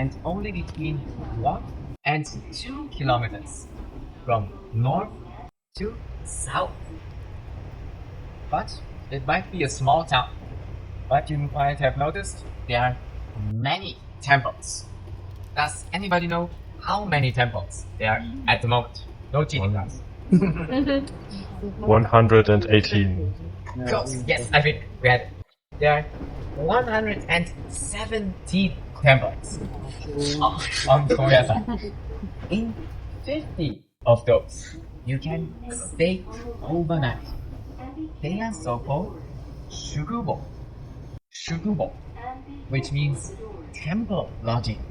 and only between 1 and 2 kilometers from north to south. But it might be a small town, but you might have noticed there are many temples. Does anybody know how many temples there are at the moment? No cheating, guys. 118. Close. Yes, I think we had it. There are 117 temples on Koyasan. In 50 of those, you can stay overnight. They are so-called shukubo, which means temple lodging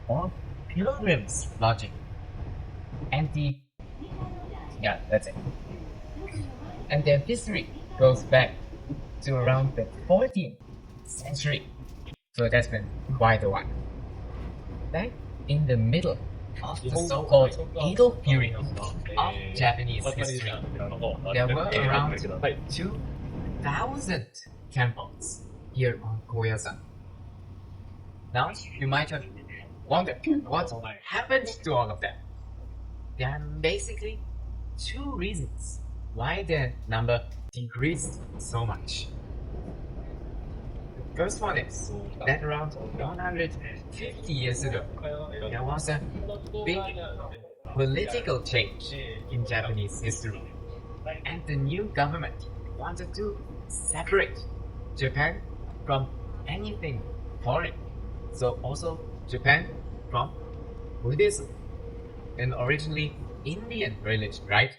or pilgrims lodging. And that's it. And their history goes back to around the 14th century. So that's been quite a while. Back in the middle of the so-called Edo period of Japanese history, there were around 2,000 temples here on Koyasan. Now, you might have wondered what happened to all of them. There are basically two reasons why the number decreased so much. The first one is that around 150 years ago, there was a big political change in Japanese history, and the new government wanted to separate Japan from anything foreign. So also Japan from Buddhism, an originally Indian religion, right?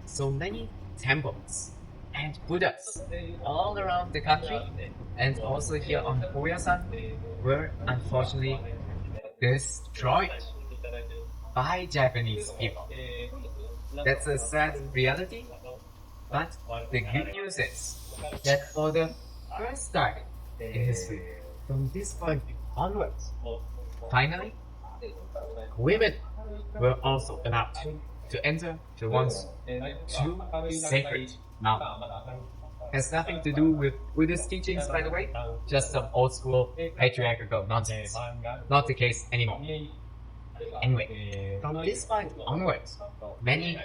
So many temples and Buddhas all around the country and also here on Koyasan were unfortunately destroyed by Japanese people. That's a sad reality, but the good news is that for the first time in history, from this point onwards, finally, women were also allowed to enter the once too sacred mountain. Has nothing to do with Buddhist teachings, by the way, just some old school patriarchal nonsense. Not the case anymore. Anyway, from this point onwards, many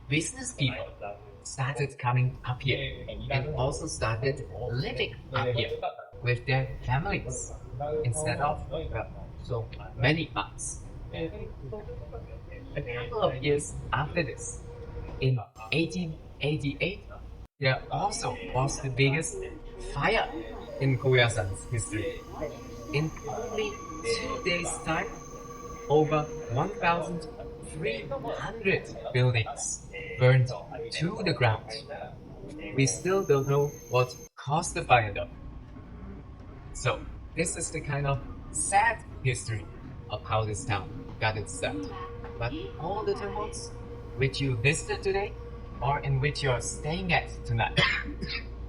business people started coming up here and also started living up here with their families instead of so many months. A couple of years after this, in 1888, there also was the biggest fire in Koyasan's history. In only 2 days' time, over 1,300 buildings burned to the ground. We still don't know what caused the fire though. So, this is the kind of sad history of how this town got its start. But all the temples which you visited today or in which you're staying at tonight,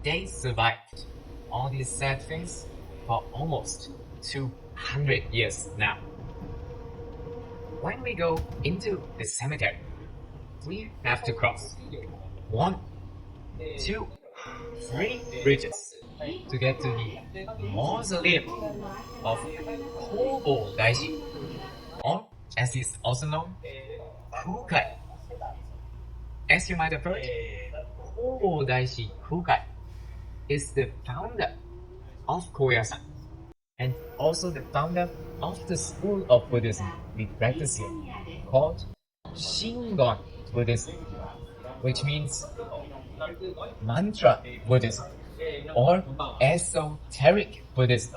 they survived all these sad things for almost 200 years now. When we go into the cemetery, we have to cross 1, 2, 3 bridges to get to the mausoleum of Kōbō Daishi, or as is also known, Kukai. As you might have heard, Kōbō Daishi Kukai is the founder of Koyasan and also the founder of the school of Buddhism we practice here, called Shingon Buddhism, which means mantra Buddhism or esoteric Buddhism.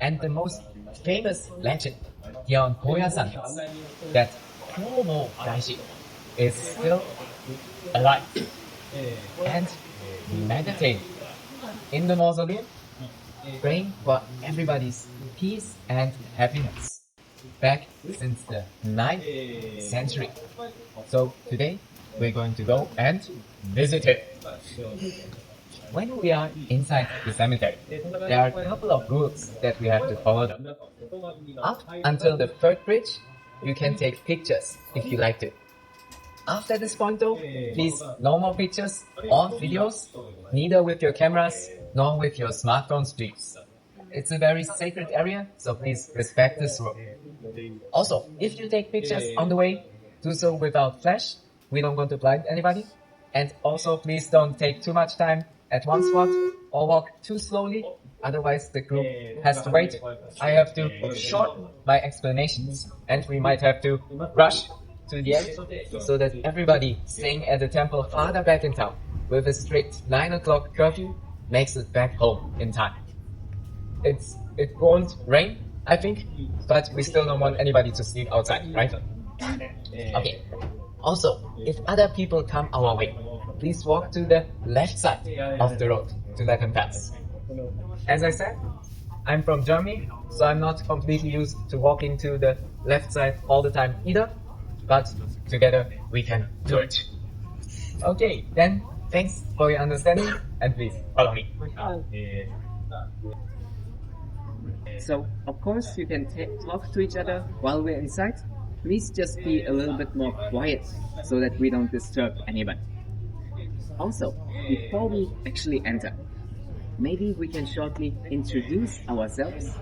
And the most famous legend here on Koyasan is that Kobo Daishi is still alive and meditating in the mausoleum, praying for everybody's peace and happiness back since the 9th century. So today we're going to go and visit it. When we are inside the cemetery, there are a couple of rules that we have to follow. Up until the 3rd bridge, you can take pictures if you like to. After this point though, please no more pictures or videos, neither with your cameras nor with your smartphones please. It's a very sacred area, so please respect this rule. Also, if you take pictures on the way, do so without flash. We don't want to blind anybody. And also, please don't take too much time at one spot or walk too slowly. Otherwise, the group has to wait. I have to shorten my explanations, and we might have to rush to the end so that everybody staying at the temple farther back in town with a strict 9 o'clock curfew makes it back home in time. It won't rain, I think, but we still don't want anybody to sleep outside, right? Okay. Also, if other people come our way, please walk to the left side of the road to let them pass. As I said, I'm from Germany, so I'm not completely used to walking to the left side all the time either, but together we can do it. Okay, then thanks for your understanding, and please follow me. So, of course, you can talk to each other while we're inside. Please just be a little bit more quiet so that we don't disturb anybody. Also, before we actually enter, maybe we can shortly introduce ourselves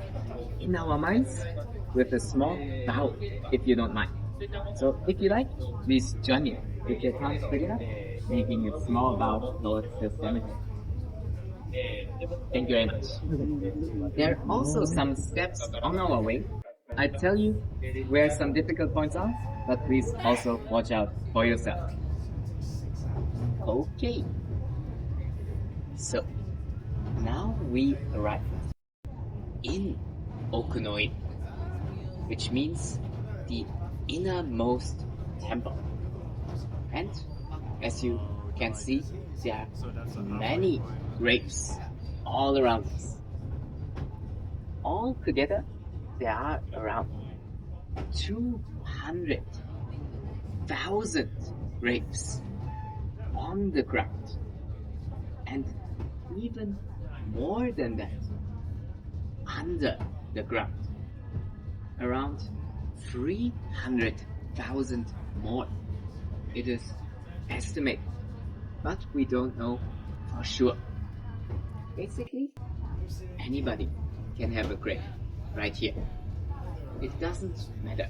in our minds with a small bow, if you don't mind. So, if you like, please join me with your palms together, making a small bow towards the cemetery. Thank you very much. There are also some steps on our way. I tell you where some difficult points are, but please also watch out for yourself. Okay. So, now we arrive in Okunoin, which means the innermost temple. And as you can see, there are many graves all around us. All together, there are around 200,000 graves on the ground, and even more than that under the ground. Around 300,000 more. It is estimated, but we don't know for sure. Basically, anybody can have a grave right here. It doesn't matter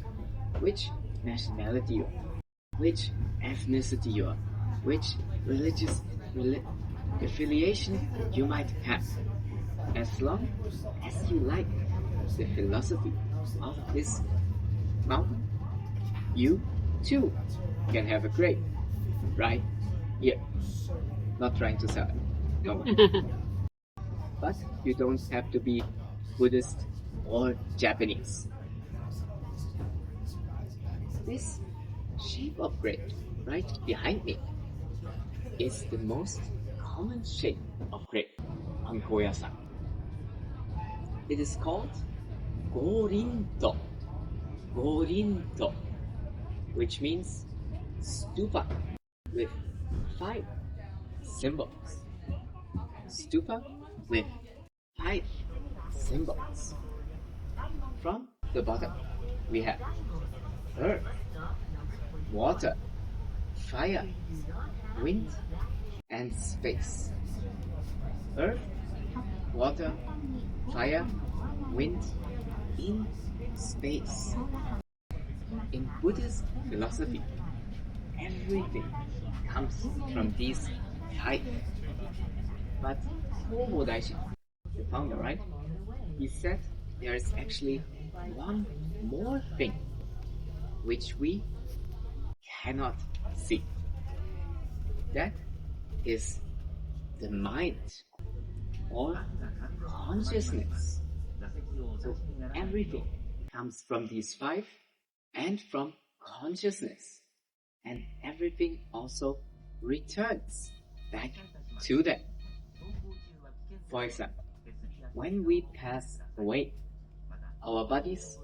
which nationality you are, which ethnicity you are, which religious affiliation you might have. As long as you like the philosophy of this mountain, you too can have a grave right here. Not trying to sell it. No. But you don't have to be Buddhist or Japanese. This shape of grave right behind me is the most common shape of grave on Koyasan. It is called Gorinto, which means stupa with 5 symbols. Stupa with 5 symbols. From the bottom, we have earth, water, fire, wind, and space. Earth, water, fire, wind, in space. In Buddhist philosophy, everything comes from these 5. But Kōbō Daishi, the founder, right? He said there is actually one more thing which we cannot see. That is the mind or consciousness. So everything comes from these 5 and from consciousness. And everything also returns back to them. For example, when we pass away, our bodies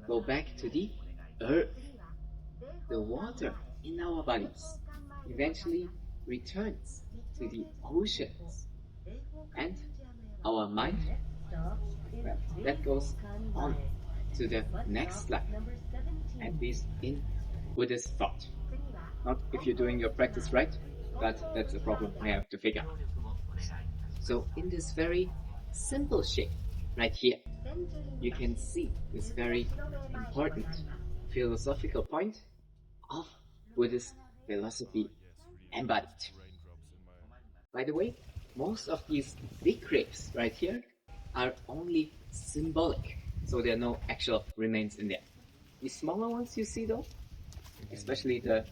go back to the earth. The water in our bodies eventually returns to the oceans. And our mind, well, that goes on to the next life, at least in Buddhist thought. Not if you're doing your practice right, but that's a problem I have to figure out. So in this very simple shape right here, you can see this very important philosophical point of Buddhist philosophy embodied. By the way, most of these big graves right here are only symbolic, so there are no actual remains in there. The smaller ones you see though, especially the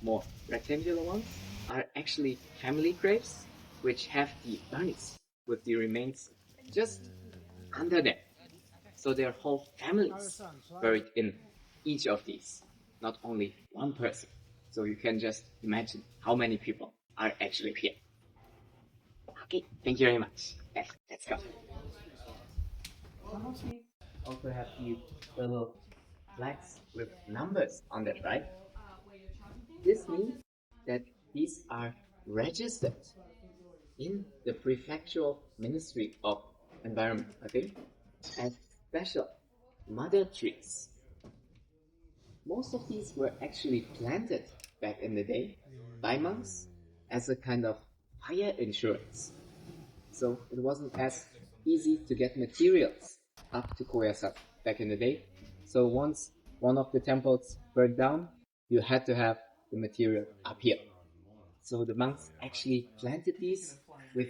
more rectangular ones, are actually family graves which have the urns with the remains just under them. So there are whole families buried in each of these, not only one person. So you can just imagine how many people are actually here. Okay, thank you very much. Let's go. Some of these also have these little flags with numbers on them, right? This means that these are registered in the prefectural ministry of environment, I think, as special mother trees. Most of these were actually planted back in the day by monks as a kind of fire insurance. So it wasn't as easy to get materials up to Koyasan back in the day. So once one of the temples burned down, you had to have the material up here. So the monks actually planted these with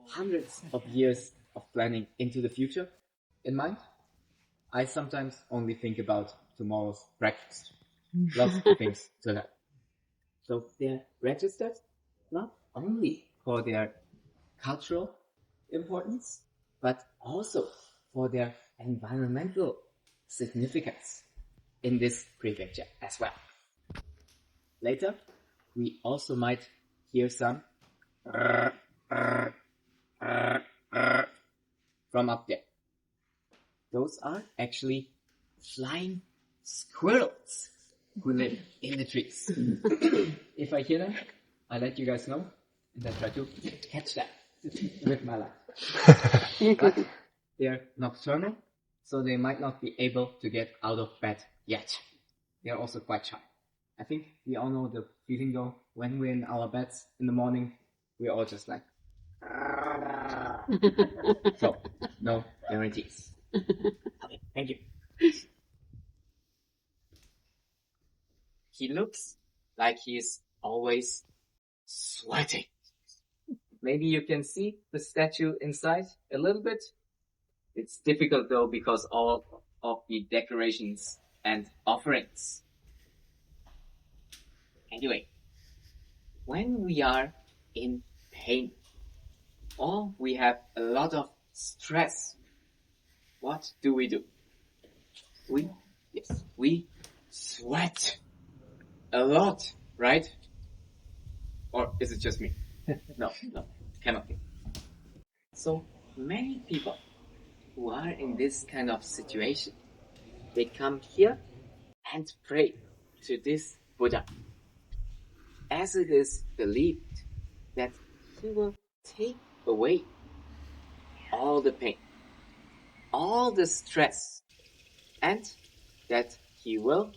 hundreds of years of planning into the future in mind. I sometimes only think about tomorrow's breakfast. Lots of things to have. So they're registered not only for their cultural importance, but also for their environmental significance in this prefecture as well. Later, we also might hear some from up there. Those are actually flying squirrels who live in the trees. If I hear them, I let you guys know, and I try to catch them with my light. But they're nocturnal, so they might not be able to get out of bed yet. They're also quite shy. I think we all know the feeling though, when we're in our beds in the morning, we're all just like, so, no guarantees. Okay, thank you. He looks like he's always sweating. Maybe you can see the statue inside a little bit. It's difficult though because all of the decorations and offerings. Anyway, when we are in pain or we have a lot of stress, what do? We sweat a lot, right? Or is it just me? No, cannot be. So many people who are in this kind of situation, they come here and pray to this Buddha, as it is believed that he will take away all the pain, all the stress, and that he will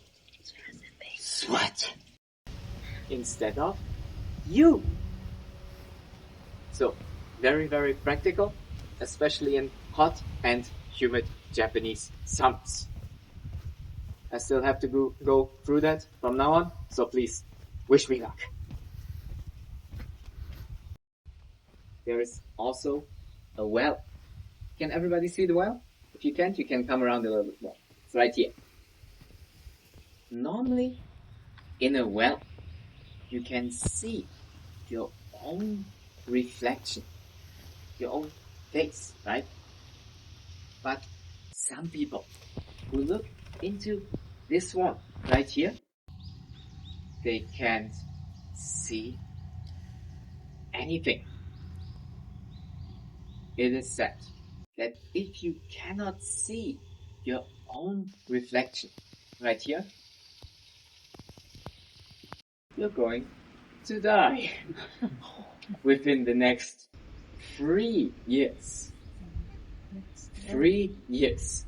sweat instead of you. So, very, very practical, especially in hot and humid Japanese summers. I still have to go through that from now on, so please wish me luck. There is also a well. Can everybody see the well? If you can't, you can come around a little bit more. It's right here. Normally, in a well, you can see your own reflection, your own face, right? But some people who look into this one right here, they can't see anything. It is said that if you cannot see your own reflection right here, you're going to die within the next 3 years. 3 years.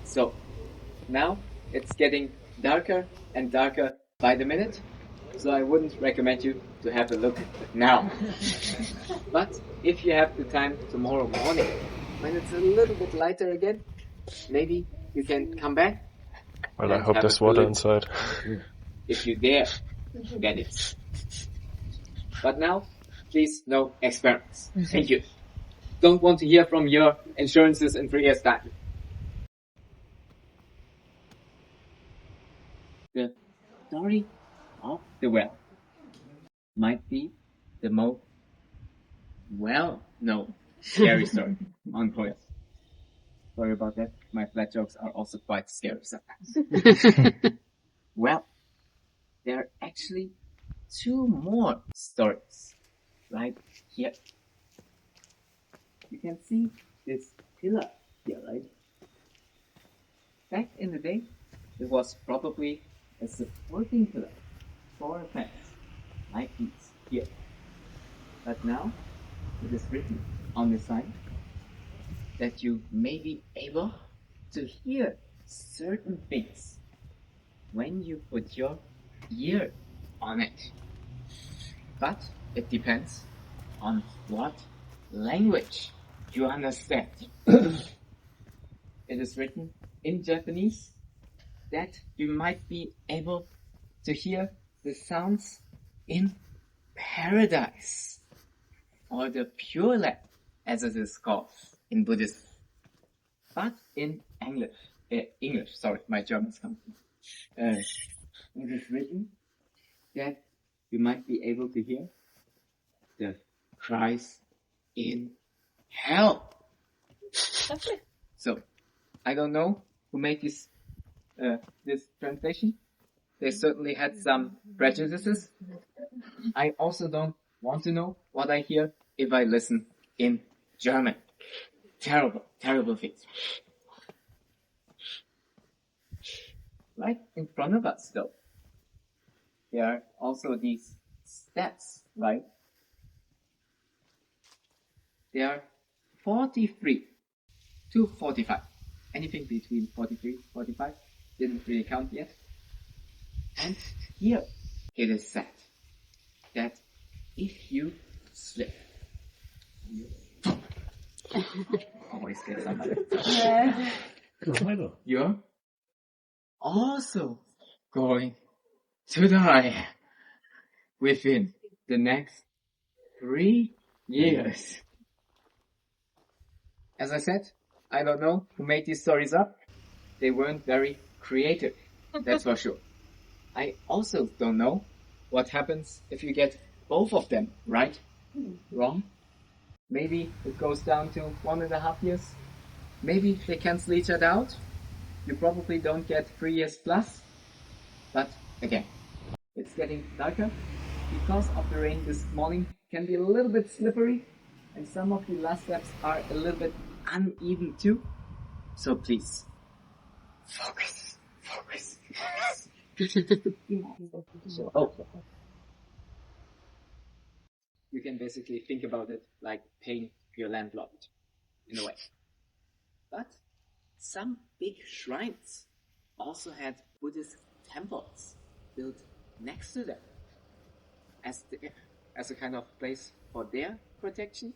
So now it's getting darker and darker by the minute, so I wouldn't recommend you to have a look now. But if you have the time tomorrow morning, when it's a little bit lighter again, maybe you can come back. Well, I hope there's water inside. If you dare get it. But now, please, no experiments. Thank you. Don't want to hear from your insurances in 3 years' time. The story of the well might be the most well-known scary story on Koyasan. Sorry about that. My flat jokes are also quite scary sometimes. Well, there are actually 2 more stories right here. You can see this pillar here, right? Back in the day, it was probably a supporting pillar for a fence, like these here. But now, it is written on the sign that you may be able to hear certain things when you put your ear on it. But it depends on what language you understand. It is written in Japanese that you might be able to hear the sounds in paradise, or the Pure Land, as it is called in Buddhism. But in English, sorry, my German's coming. It is written that you might be able to hear the cries in hell. So, I don't know who made this translation. They certainly had some prejudices. I also don't want to know what I hear if I listen in German. Terrible, terrible things. Right in front of us, though, there are also these steps, right? They are 43 to 45. Anything between 43 and 45 didn't really count yet. And here it is said that if you slip, you always get somebody. You're also going to die within the next 3 years. As I said, I don't know who made these stories up. They weren't very creative, that's for sure. I also don't know what happens if you get both of them right, wrong. Maybe it goes down to 1.5 years. Maybe they cancel each other out. You probably don't get 3 years plus. But again, it's getting darker. Because of the rain this morning can be a little bit slippery, and some of the last steps are a little bit uneven too. So please, focus. You can basically think about it like paying your landlord, in a way. But some big shrines also had Buddhist temples built next to them as a kind of place for their protection,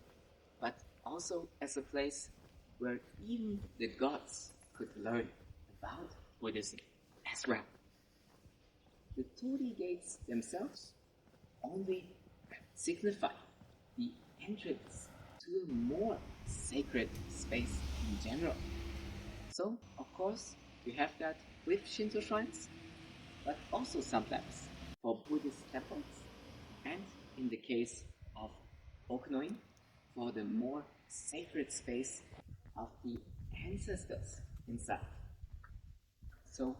but also as a place where even the gods could learn about Buddhism as well. The torii gates themselves only signify the entrance to a more sacred space in general. So, of course, you have that with Shinto shrines, but also sometimes for Buddhist temples, and in the case of Okunoin, for the more sacred space of the ancestors inside. So,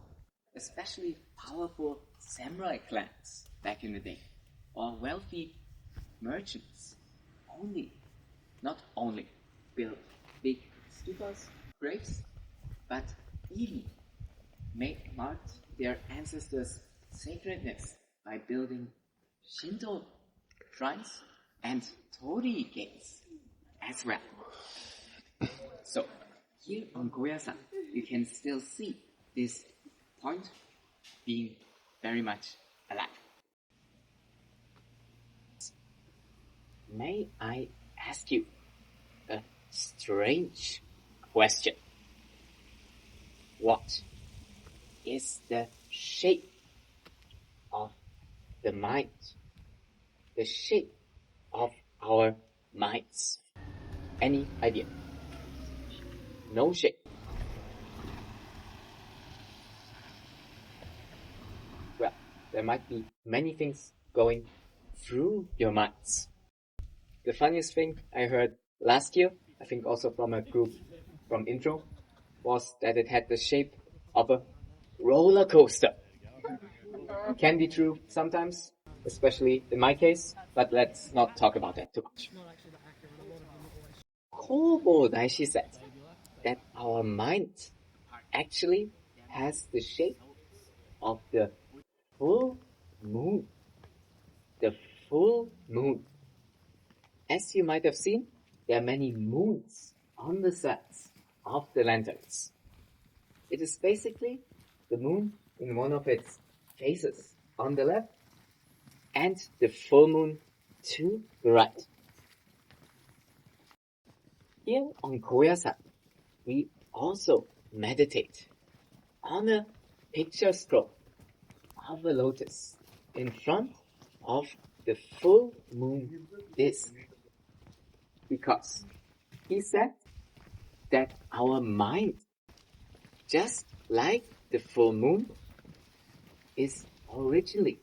especially powerful samurai clans back in the day, or wealthy merchants, not only built big stupas, graves, but even marked their ancestors' sacredness by building Shinto shrines and torii gates as well. So, here on Koyasan, you can still see this point being very much alive. may I ask you a strange question? What is the shape of the mind? The shape of our minds? Any idea? No shape. Well, there might be many things going through your minds. The funniest thing I heard last year, I think also from a group from Intro, was that it had the shape of a roller coaster. Can be true sometimes, especially in my case, but let's not talk about that too much. Kōbō Daishi said that our mind actually has the shape of the full moon. The full moon. As you might have seen, there are many moons on the sides of the lanterns. It is basically the moon in one of its phases on the left and the full moon to the right. Here on Koyasan, we also meditate on a picture scroll of a lotus in front of the full moon disk. Because he said that our mind, just like the full moon, is originally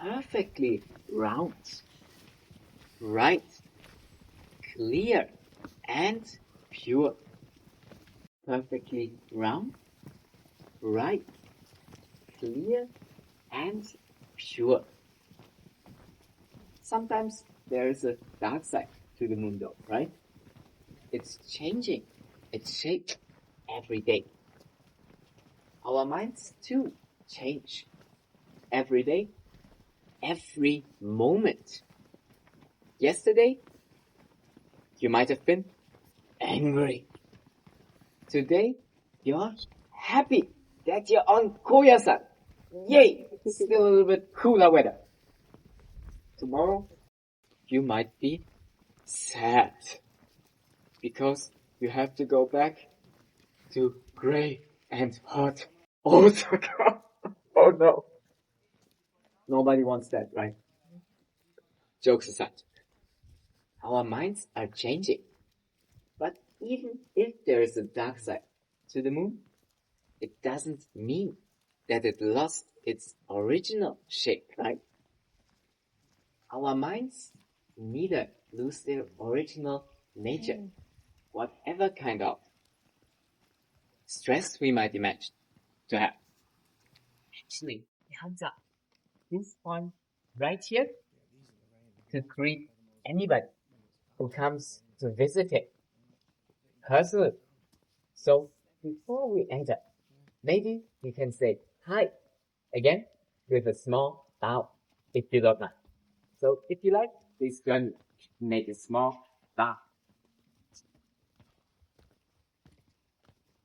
perfectly round, bright, clear, and pure. Perfectly round, bright, clear, and pure. Sometimes there is a dark side to the moon though, right? It's changing its shape every day. Our minds too change every day, every moment. Yesterday, you might have been angry. Today, you're happy that you're on Koyasan. Yay! Still a little bit cooler weather. Tomorrow, you might be sad because you have to go back to gray and hot Osaka. Oh no. Nobody wants that, right? Jokes aside. Our minds are changing. But even if there is a dark side to the moon, it doesn't mean that it lost its original shape, right? Our minds neither lose their original nature, whatever kind of stress we might imagine to have. Actually, Hansa, this one right here to greet anybody who comes to visit it personally. So before we enter, maybe we can say hi again with a small bow if you don't mind. So if you like, please join me. Make a small bow.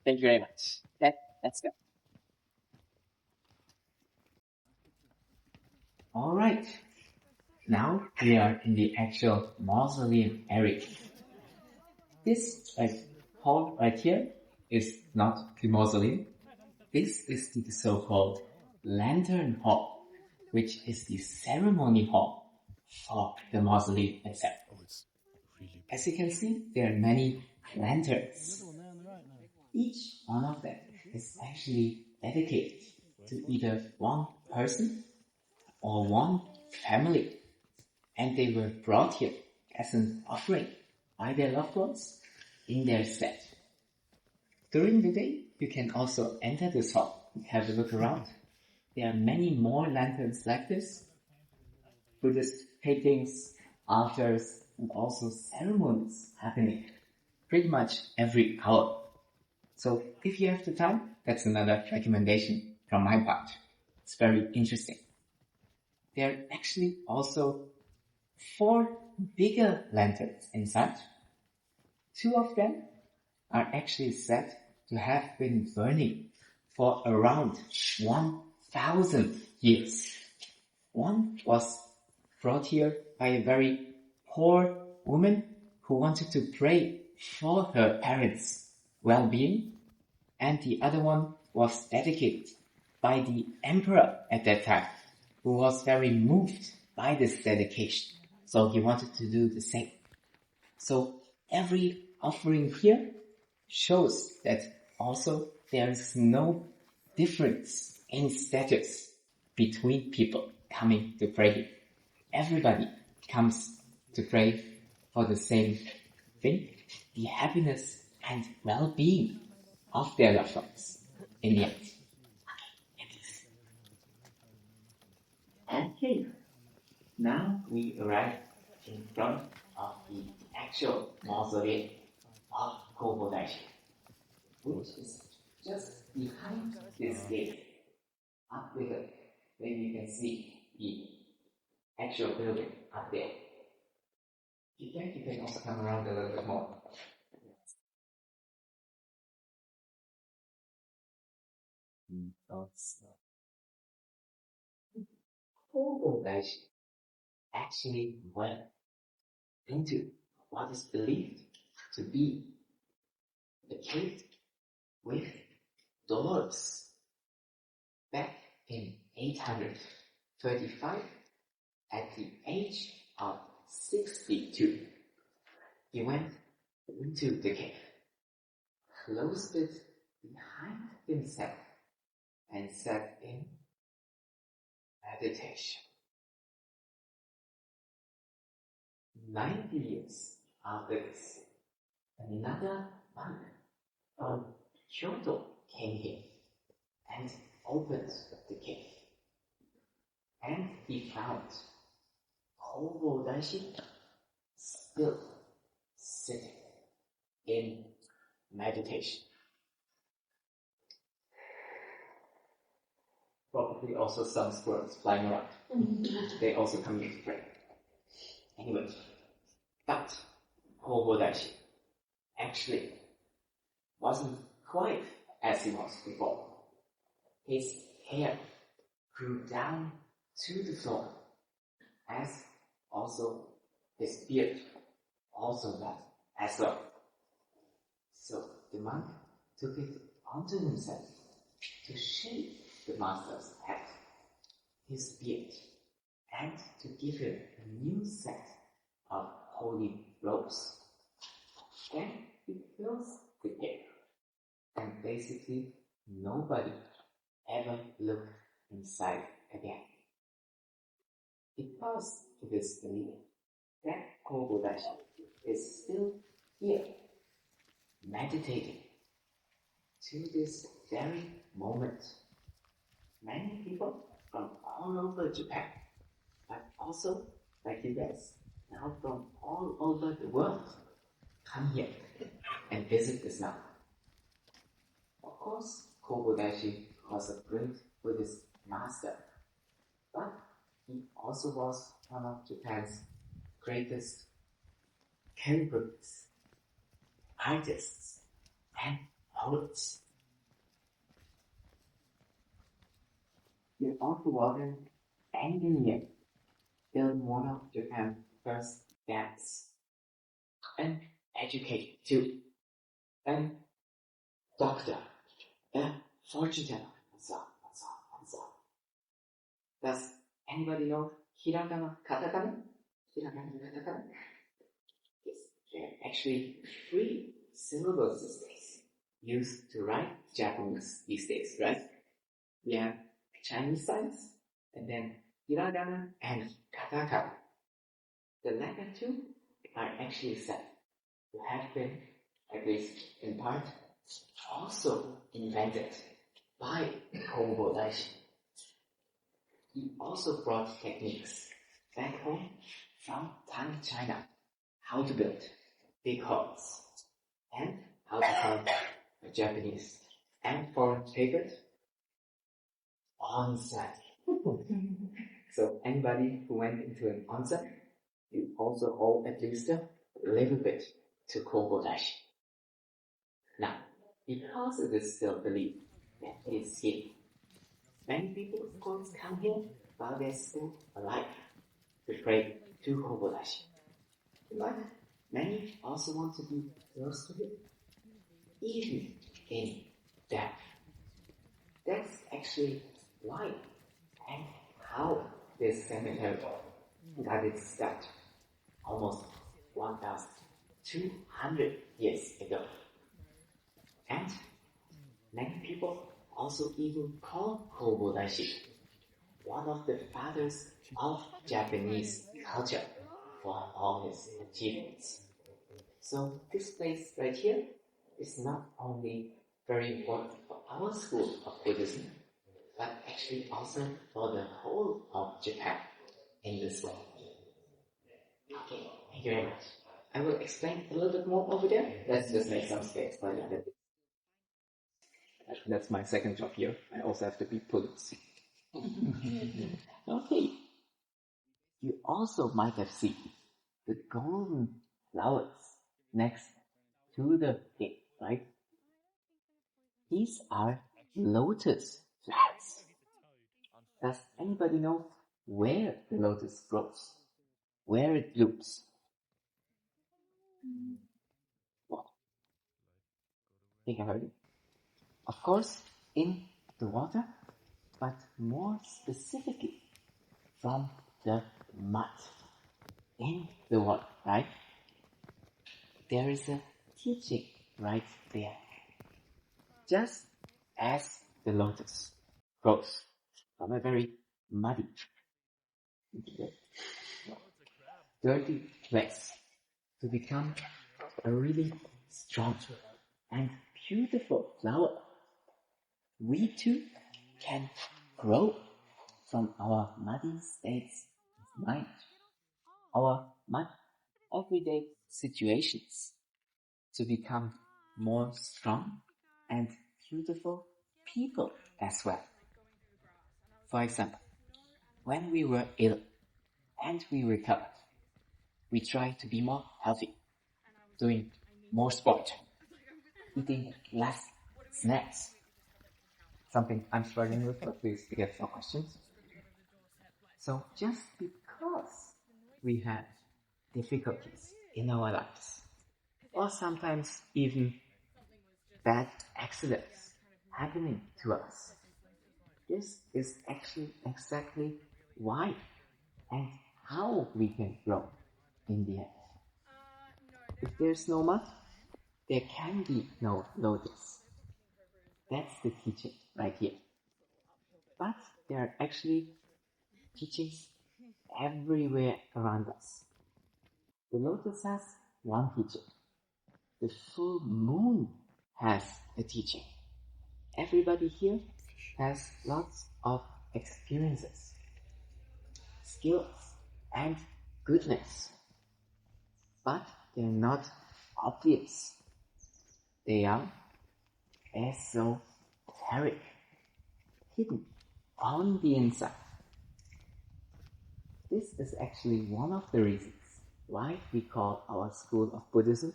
Thank you very much. Let's go. Alright. Now we are in the actual mausoleum area. This hall right here is not the mausoleum. This is the so-called Lantern Hall, which is the ceremony hall for the mausoleum itself. As you can see, there are many lanterns. Each one of them is actually dedicated to either one person or one family, and they were brought here as an offering by their loved ones in their stead. During the day, you can also enter this hall and have a look around. There are many more lanterns like this, Buddhist paintings, altars, and also ceremonies happening pretty much every hour. So if you have the time, that's another recommendation from my part. It's very interesting. There are actually also 4 bigger lanterns inside. 2 of them are actually said to have been burning for around 1,000 years. One was brought here by a very poor woman who wanted to pray for her parents' well-being, and the other one was dedicated by the emperor at that time, who was very moved by this dedication. So he wanted to do the same. So every offering here shows that also there is no difference in status between people coming to pray. Everybody comes to pray for the same thing, the happiness and well-being of their loved ones in the end. And here, now we arrive in front of the actual mausoleum of Kobo Daishi, which is just behind this gate. Up with it, maybe you can see the actual building up there. You can also come around a little bit more. Kobo Daishi actually went into what is believed to be the cave with doors. Back in 835, at the age of 62, he went into the cave, closed it behind himself, and sat in meditation. 90 years after this, another monk from Kyoto came here and opened the cave. And he found Kōbō Daishi still sitting in meditation. Probably also some squirrels flying around. They also come here to pray. Anyway, but Kōbō Daishi actually wasn't quite as he was before. His hair grew down to the floor, as also his beard also that as well. So the monk took it onto himself to shave the master's head, his beard, and to give him a new set of holy robes. Then he fills the cave, and basically nobody ever looked inside again. Because it is believed that Kobo Daishi is still here, meditating to this very moment. Many people from all over Japan, but also, like you guys, now from all over the world, come here and visit this mountain. Of course, Kobo Daishi was a great Buddhist master, but he also was one of Japan's greatest calligraphers, artists, and poets. He also was an engineer, built one of Japan's first dams, an educator too, and doctor, a fortune teller, and so on, and so on, and so on. Does anybody know hiragana, katakana? Hiragana, katakana? Yes, there are actually 3 syllables these days used to write Japanese these days, right? We have Chinese signs, and then hiragana and katakana. The latter 2 are actually said to have been, at least in part, also invented by Kōbō Daishi. He also brought techniques back home from Tang China, how to build big halls and how to carve a Japanese and foreign papers onsen. So anybody who went into an onsen, you also owe at least a little bit to Kobo Daishi. Now, because it is still believed that it is here, many people, of course, come here while they're still alive to pray to Kobo Daishi. But many also want to be close to Him, even in death. That's actually why and how this cemetery got its start almost 1,200 years ago. And many people also even call Kobo Daishi one of the fathers of Japanese culture for all his achievements. So this place right here is not only very important for our school of Buddhism, but actually also for the whole of Japan in this way. Okay, thank you very much. I will explain a little bit more over there. Let's just make some space for that. That's my second job here. I also have to be police. Okay. You also might have seen the golden flowers next to the gate, right? These are lotus flowers. Does anybody know where the lotus grows? Where it blooms? What? Think I heard it? Of course, in the water, but more specifically from the mud in the water, right? There is a teaching right there. Just as the lotus grows from a very muddy, dirty place to become a really strong and beautiful flower, we too can grow from our muddy states of mind, our mud everyday situations, to become more strong and beautiful people as well. For example, when we were ill and we recovered, we tried to be more healthy, doing more sport, eating less snacks. Something I'm struggling with, but please get some questions. So just because we had difficulties in our lives, or sometimes even bad accidents happening to us, this is actually exactly why and how we can grow in the end. If there's no mud, there can be no lotus. That's the teaching right here. But there are actually teachings everywhere around us. The lotus has one teaching. The full moon has a teaching. Everybody here has lots of experiences, skills, and goodness. But they're not obvious. They are esoteric, hidden on the inside. This is actually one of the reasons why we call our school of Buddhism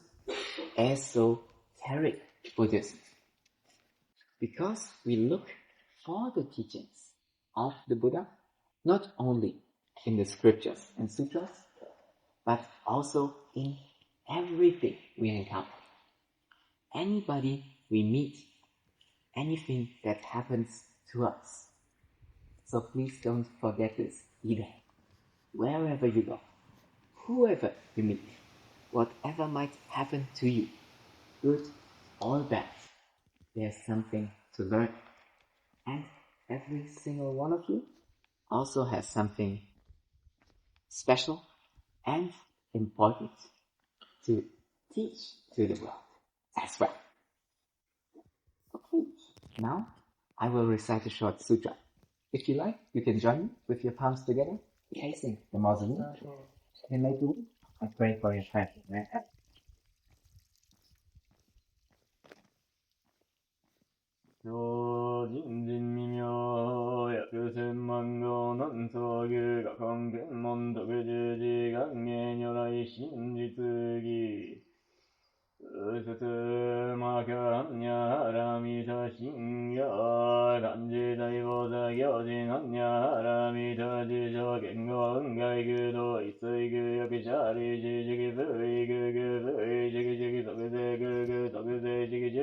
esoteric Buddhism. Because we look for the teachings of the Buddha, not only in the scriptures and sutras, but also in everything we encounter. Anybody we meet, anything that happens to us. So please don't forget this either. Wherever you go, whoever you meet, whatever might happen to you, good or bad, there's something to learn. And every single one of you also has something special and important to teach to the world as well. Okay, now I will recite a short sutra. If you like, you can join me with your palms together, facing the mausoleum. And make room and pray for your family. Right?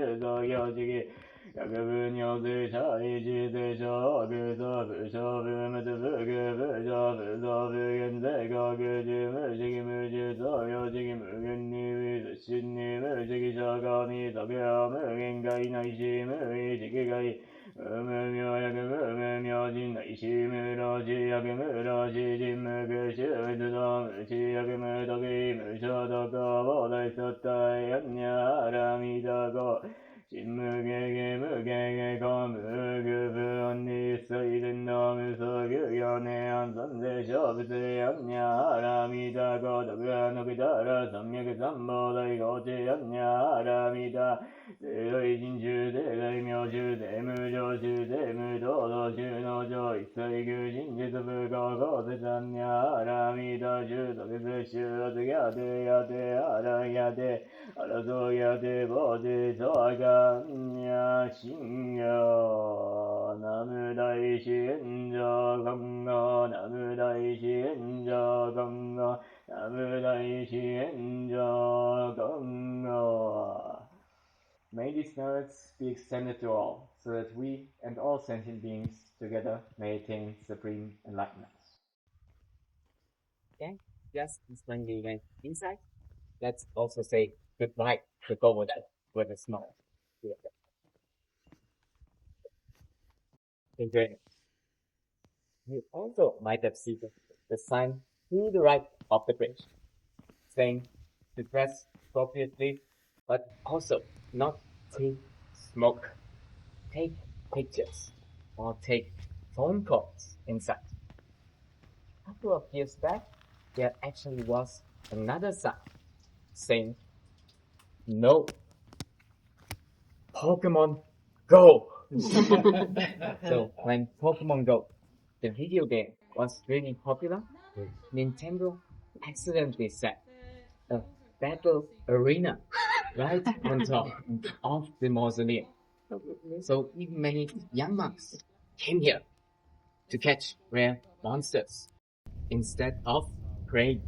그 서교지기 야급은 여수 차이지대 저그서 부셔부무드 부그부저 부서부근대거 그즈물 지기물즈 서여지기물 근니위 수신니물 지기저거니 서교물 갱가이 나이시물 지기가이 음음여 야금음음여 진나이시물어지 야금을어지 진무그슈드더물지 야금을더기물 저더거보다있었다 얀냐라미다고 진무게게무게게 거무그부언니 서이든 너무서 규연의 한선대셔부세 얀냐라미다고 더그아노그다라 삼맥삼보다 이거지 얀냐라미다 대의 진주 대의 묘주 대무조주 대무도도 주노조 이서이 규진지서 불거거스 잔냐라미다 주도그스 슈어드야드 야드 아라야드 알아서야드 보드 저가냐 신여 나무다이시 엔저 건거 나무다이시 엔저 건거 나무다이시 엔저 건거. May these merits be extended to all, so that we and all sentient beings together may attain supreme enlightenment. Okay, just when we went inside, let's also say goodbye to Kobo Daishi with a smile. Yeah. Thank you very much. You also might have seen the sign to the right of the bridge, saying to dress appropriately, but also not to smoke, take pictures, or take phone calls inside. A couple of years back, there actually was another sign saying, no, Pokemon Go! So when Pokemon Go, the video game, was really popular, Nintendo accidentally set a battle arena right on top of the mausoleum. So even many young monks came here to catch rare monsters instead of praying.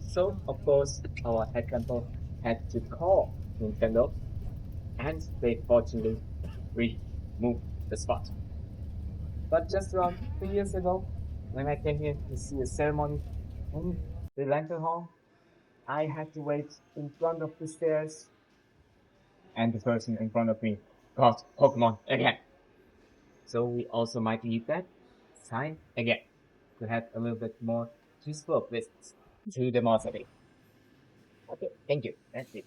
So of course our head temple had to call Nintendo, and they fortunately removed the spot. But just around 3 years ago, when I came here to see a ceremony in the Lantern Hall, I had to wait in front of the stairs, and the person in front of me got Pokemon again. So we also might need that sign again to have a little bit more peaceful visits to the mausoleum. Okay, thank you. That's it.